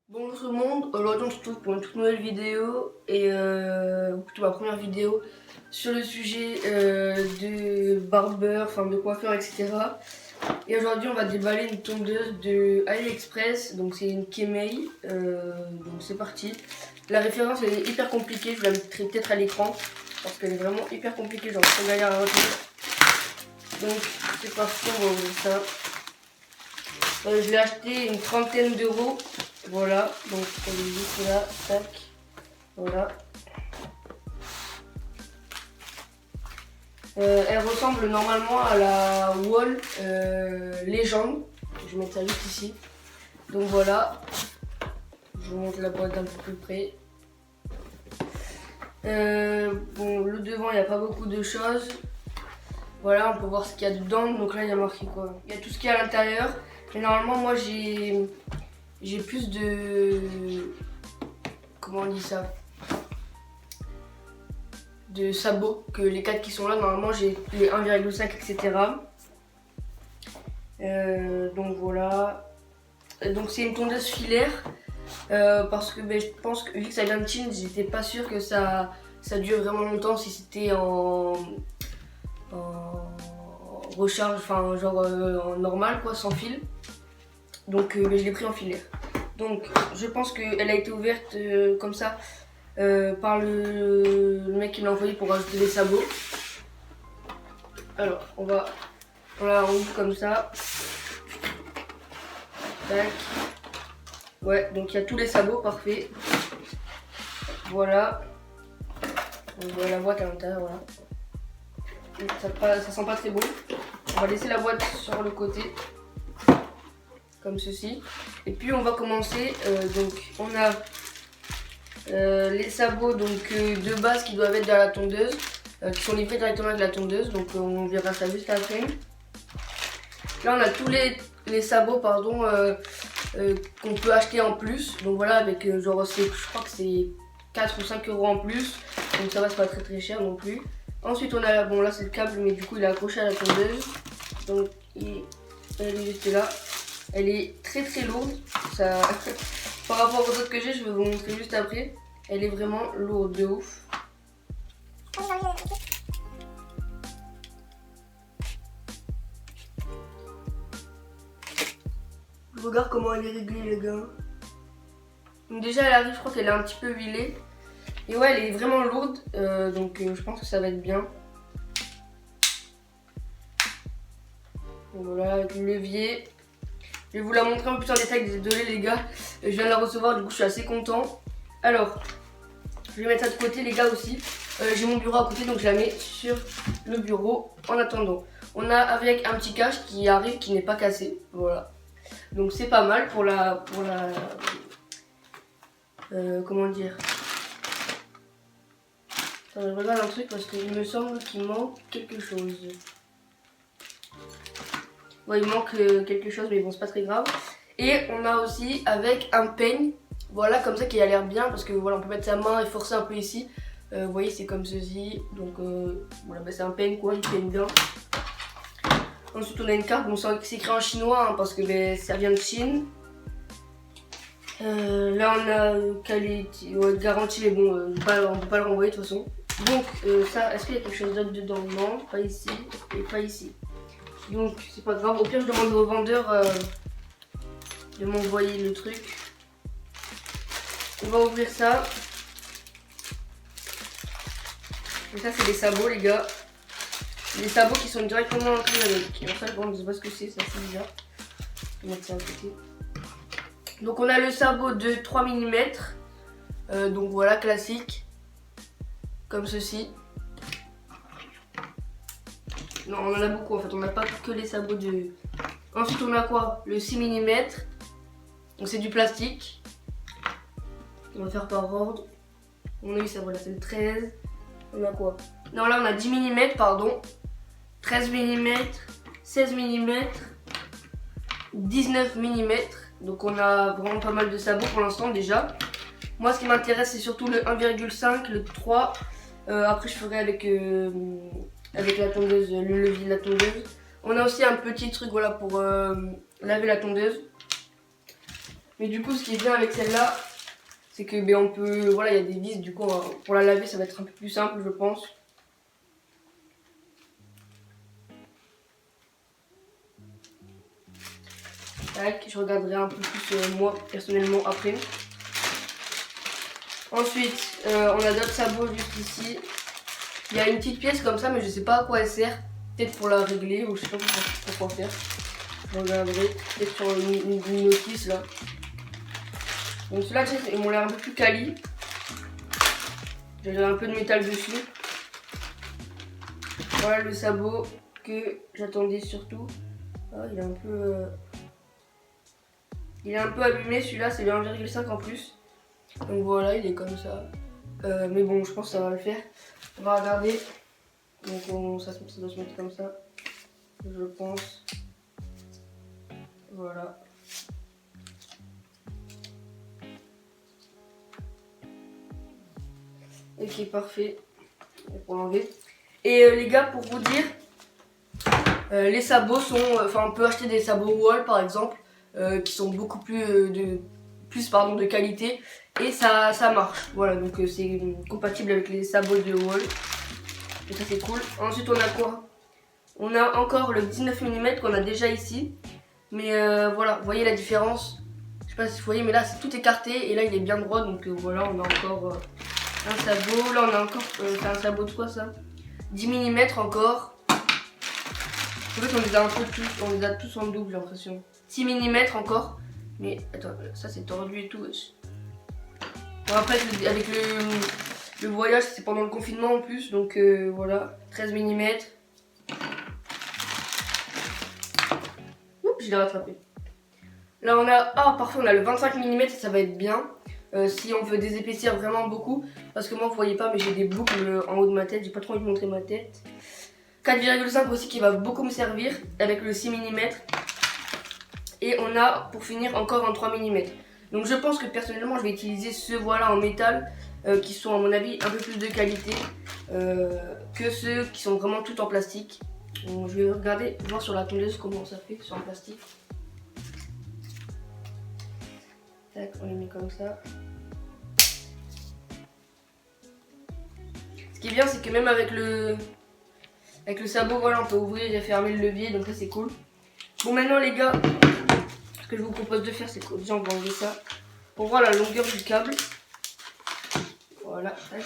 Bonjour tout le monde, aujourd'hui on se retrouve pour une toute nouvelle vidéo et plutôt ma première vidéo sur le sujet de barbeur, enfin de coiffeur, etc. Et aujourd'hui on va déballer une tondeuse de AliExpress, donc c'est une Kemei, donc c'est parti. La référence elle est hyper compliquée, je vous la mettrai peut-être à l'écran parce qu'elle est vraiment hyper compliquée, genre trop galère à retenir. Donc c'est parti, on va ouvrir ça. Je l'ai acheté une trentaine d'euros. Voilà, donc elle est juste là, tac, voilà. Elle ressemble normalement à la Wall Legend. Je vais mettre ça juste ici. Donc voilà, je vous montre la boîte d'un peu plus près. Bon, le devant, il n'y a pas beaucoup de choses. Voilà, on peut voir ce qu'il y a dedans. Donc là, il y a marqué quoi? Il y a tout ce qu'il y a à l'intérieur. Mais normalement, moi, j'ai plus de... Comment on dit ça? De sabots que les 4 qui sont là. Normalement, j'ai les 1,5, etc. Donc voilà. Donc c'est une tondeuse filaire. Parce que je pense que vu que ça vient de Chine, j'étais pas sûre que ça dure vraiment longtemps si c'était en recharge, enfin genre en normal quoi, sans fil. Donc je l'ai pris en filaire. Donc je pense qu'elle a été ouverte comme ça par le mec qui l'a envoyé pour ajouter des sabots. Alors on la ouvre comme ça. Tac. Ouais, donc il y a tous les sabots, parfait. Voilà. On voit la boîte à l'intérieur, voilà. Ça sent pas très bon. On va laisser la boîte sur le côté. Comme ceci. Et puis on va commencer. Donc on a les sabots donc, de base qui doivent être dans la tondeuse. Qui sont livrés directement avec la tondeuse. Donc on verra ça juste après. Là on a tous les sabots pardon, qu'on peut acheter en plus. Donc voilà, avec genre je crois que c'est 4 ou 5 euros en plus. Donc ça va, c'est pas très cher non plus. Ensuite on a, bon là c'est le câble mais du coup il est accroché à la tondeuse. Donc elle est juste là. Elle est très lourde. Ça... Par rapport aux autres que j'ai, je vais vous montrer juste après. Elle est vraiment lourde de ouf. Regarde comment elle est réglée les gars. Donc déjà elle arrive, je crois qu'elle est un petit peu huilée. Et ouais, elle est vraiment lourde, donc je pense que ça va être bien. Donc voilà, avec le levier. Je vais vous la montrer un peu plus en détail, désolé les gars. Je viens de la recevoir, du coup je suis assez content. Alors, je vais mettre ça de côté les gars aussi. J'ai mon bureau à côté, donc je la mets sur le bureau en attendant. On a avec un petit cache qui arrive, qui n'est pas cassé, voilà. Donc c'est pas mal pour la comment dire. Attends, je regarde un truc parce qu'il me semble qu'il manque quelque chose. Ouais, il manque quelque chose, mais bon, c'est pas très grave. Et on a aussi avec un peigne, voilà, comme ça qui a l'air bien, parce que voilà, on peut mettre sa main et forcer un peu ici. Vous voyez, c'est comme ceci. Donc voilà, bah, c'est un peigne quoi, il peigne bien. Ensuite, on a une carte, bon, c'est écrit en chinois, hein, parce que bah, ça vient de Chine. Là, on a qualité, ouais, garantie, mais bon, on peut pas le renvoyer de toute façon. Donc, ça, est-ce qu'il y a quelque chose d'autre dedans? Non, pas ici et pas ici. Donc, c'est pas grave. Au pire, je demande au vendeur de m'envoyer le truc. On va ouvrir ça. Et ça, c'est des sabots, les gars. Des sabots qui sont directement inclus avec. Et en fait, bon, je sais pas ce que c'est bizarre. Je vais mettre ça à côté. Donc, on a le sabot de 3 mm. Donc, voilà, classique. Comme ceci. Non, on en a beaucoup en fait. On n'a pas que les sabots de. Ensuite, on a quoi? Le 6 mm. Donc, c'est du plastique. On va faire par ordre. On a eu ça, voilà, c'est le 13. On a quoi? Non, là on a 10 mm, pardon. 13 mm, 16 mm, 19 mm. Donc on a vraiment pas mal de sabots pour l'instant déjà. Moi ce qui m'intéresse c'est surtout le 1,5, le 3. Après je ferai avec la tondeuse, le levier de la tondeuse. On a aussi un petit truc voilà pour laver la tondeuse. Mais du coup, ce qui est bien avec celle-là, c'est que on peut, voilà, il y a des vis, du coup, pour la laver, ça va être un peu plus simple, je pense. Tac, je regarderai un peu plus moi, personnellement, après. Ensuite, on a d'autres sabots juste ici. Il y a une petite pièce comme ça, mais je sais pas à quoi elle sert. Peut-être pour la régler, ou je sais pas pourquoi faire. Je regarderai, peut-être sur une notice là. Donc ceux-là, ils m'ont l'air un peu plus quali. J'ai un peu de métal dessus. Voilà le sabot que j'attendais surtout. Ah, il est un peu abîmé, celui-là c'est le 1,5 en plus. Donc voilà, il est comme ça. Mais bon, je pense que ça va le faire. On va regarder. Donc ça doit se mettre comme ça, je pense. Voilà. Ok, parfait. Pour l'enlever. Et les gars, pour vous dire, les sabots sont... Enfin, on peut acheter des sabots Wall par exemple, qui sont beaucoup plus de qualité. Et ça marche. Voilà, donc c'est compatible avec les sabots de Wall. Et ça c'est cool. Ensuite on a quoi? On a encore le 19 mm qu'on a déjà ici. Mais voilà, vous voyez la différence. Je sais pas si vous voyez, mais là c'est tout écarté. Et là il est bien droit. Donc voilà, on a encore un sabot. Là on a encore... c'est un sabot de quoi ça? 10 mm encore. En fait on les a un peu tous. On les a tous en double, j'ai l'impression. 6 mm encore. Mais attends, ça c'est tordu et tout. Bon, après avec le voyage, c'est pendant le confinement en plus, donc voilà, 13 mm. Oups, je l'ai rattrapé. Là on a, parfois on a le 25 mm, ça va être bien. Si on veut désépaissir vraiment beaucoup, parce que moi vous voyez pas, mais j'ai des boucles en haut de ma tête, j'ai pas trop envie de montrer ma tête. 4,5 aussi qui va beaucoup me servir, avec le 6 mm. Et on a pour finir encore un 3 mm. Donc je pense que personnellement je vais utiliser ceux voilà en métal qui sont à mon avis un peu plus de qualité que ceux qui sont vraiment tout en plastique. Donc, je vais regarder, voir sur la tondeuse comment ça fait sur en plastique. Tac, on les met comme ça. Ce qui est bien c'est que même avec le sabot voilà on peut ouvrir et fermer le levier, donc ça c'est cool. Bon maintenant les gars, ce que je vous propose de faire, c'est que déjà on va enlever ça pour voir la longueur du câble. Voilà. Il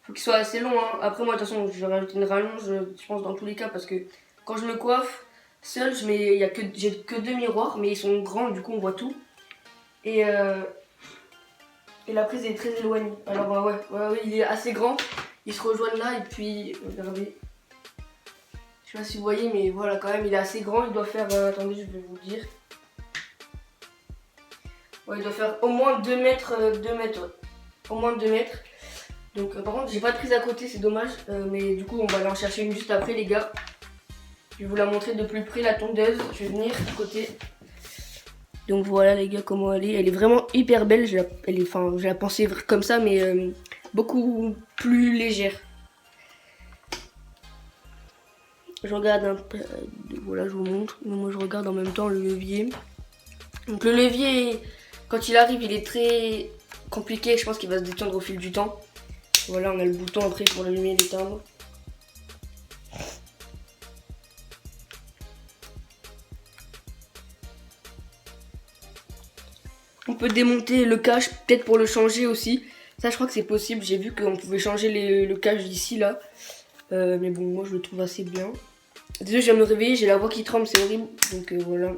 faut qu'il soit assez long. Hein. Après moi de toute façon je vais rajouter une rallonge, je pense dans tous les cas, parce que quand je me coiffe seul, j'ai que 2 miroirs, mais ils sont grands, du coup on voit tout. Et la prise est très éloignée. Alors ouais, il est assez grand. Ils se rejoignent là et puis regardez. Je sais pas si vous voyez, mais voilà, quand même, il est assez grand. Il doit faire, attendez, je vais vous dire. Ouais, il doit faire au moins 2 mètres, ouais. Au moins 2 mètres. Donc, par contre, j'ai pas de prise à côté, c'est dommage. Mais du coup, on va aller en chercher une juste après, les gars. Je vais vous la montrer de plus près, la tondeuse. Je vais venir à côté. Donc voilà, les gars, comment elle est. Elle est vraiment hyper belle. Je la pensais comme ça, mais beaucoup plus légère. Je regarde un peu, voilà, je vous montre. Moi je regarde en même temps le levier. Donc le levier, quand il arrive, il est très compliqué. Je pense qu'il va se détendre au fil du temps. Voilà, on a le bouton après pour l'allumer et l'éteindre. On peut démonter le cache, peut-être pour le changer aussi. Ça, je crois que c'est possible. J'ai vu qu'on pouvait changer le cache d'ici là. Mais bon, moi je le trouve assez bien. Désolé, je viens de me réveiller, j'ai la voix qui tremble, c'est horrible. Donc voilà.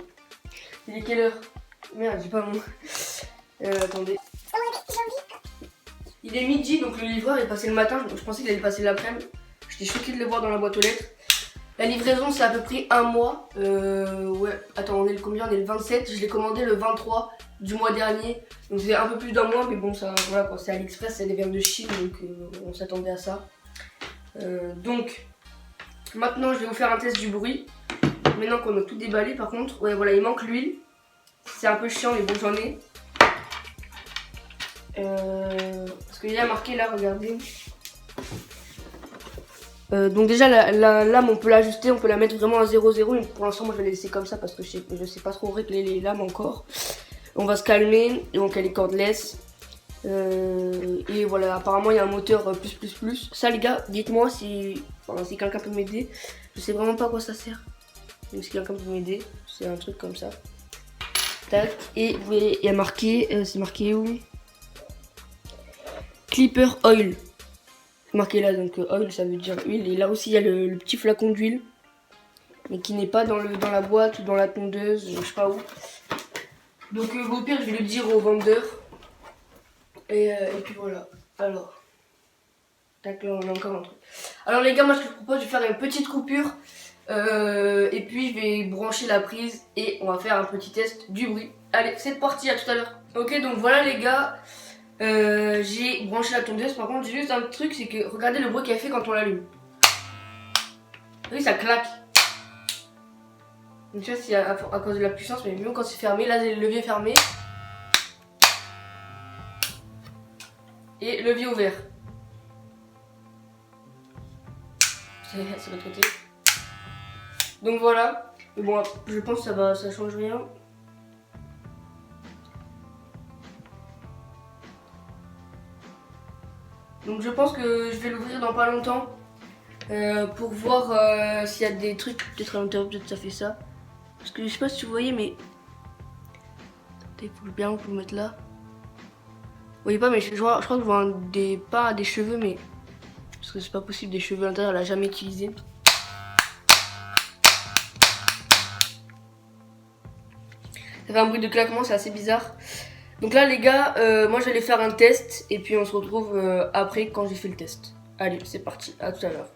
Il est quelle heure? Merde, j'ai pas mon... attendez. Il est midi, donc le livreur est passé le matin. Je pensais qu'il allait passer l'après-midi. J'étais choquée de le voir dans la boîte aux lettres. La livraison, c'est à peu près un mois. Ouais, attends, on est le combien? On est le 27. Je l'ai commandé le 23 du mois dernier. Donc c'est un peu plus d'un mois, mais bon, ça, voilà, quand c'est AliExpress, ça vient de Chine, donc on s'attendait à ça. Donc, maintenant, je vais vous faire un test du bruit. Maintenant qu'on a tout déballé, par contre, ouais, voilà, il manque l'huile. C'est un peu chiant, mais bon, j'en ai. Parce qu'il y a marqué là, regardez. Donc déjà la lame on peut l'ajuster, on peut la mettre vraiment à 0,0, mais pour l'instant moi je vais la laisser comme ça parce que je sais pas trop régler les lames encore. On va se calmer, donc elle est cordless. Et voilà, apparemment il y a un moteur plus. Ça les gars, dites-moi si quelqu'un peut m'aider. Je sais vraiment pas à quoi ça sert. Donc si quelqu'un peut m'aider, c'est un truc comme ça. Tac, et vous voyez, il y a marqué, c'est marqué où? Clipper Oil. Marqué là, donc oil ça veut dire huile. Et là aussi il y a le petit flacon d'huile. Mais qui n'est pas dans la boîte ou dans la tondeuse, je sais pas où. Donc au pire je vais le dire au vendeur. Et puis voilà. Alors. Tac, là on a encore un truc. Alors les gars, moi ce que je propose, je vais faire une petite coupure. Et puis je vais brancher la prise et on va faire un petit test du bruit. Allez, c'est parti, à tout à l'heure. Ok, donc voilà les gars. J'ai branché la tondeuse. Par contre, j'ai juste un truc, c'est que regardez le bruit qu'elle fait quand on l'allume. Oui, ça claque. Donc tu vois, c'est à cause de la puissance, mais même quand c'est fermé, là c'est le levier fermé. Et levier ouvert. C'est de l'autre côté. Donc voilà. Mais bon, je pense que ça change rien. Donc je pense que je vais l'ouvrir dans pas longtemps. Pour voir s'il y a des trucs. Peut-être à l'intérieur, peut-être ça fait ça. Parce que je sais pas si vous voyez, mais. Attendez, faut bien vous mettre là. Vous voyez pas, mais je crois que je vois pas des cheveux, mais. Parce que c'est pas possible, des cheveux à l'intérieur, elle a jamais utilisé. Ça fait un bruit de claquement, c'est assez bizarre. Donc là les gars, moi j'allais faire un test et puis on se retrouve après quand j'ai fait le test. Allez, c'est parti, à tout à l'heure.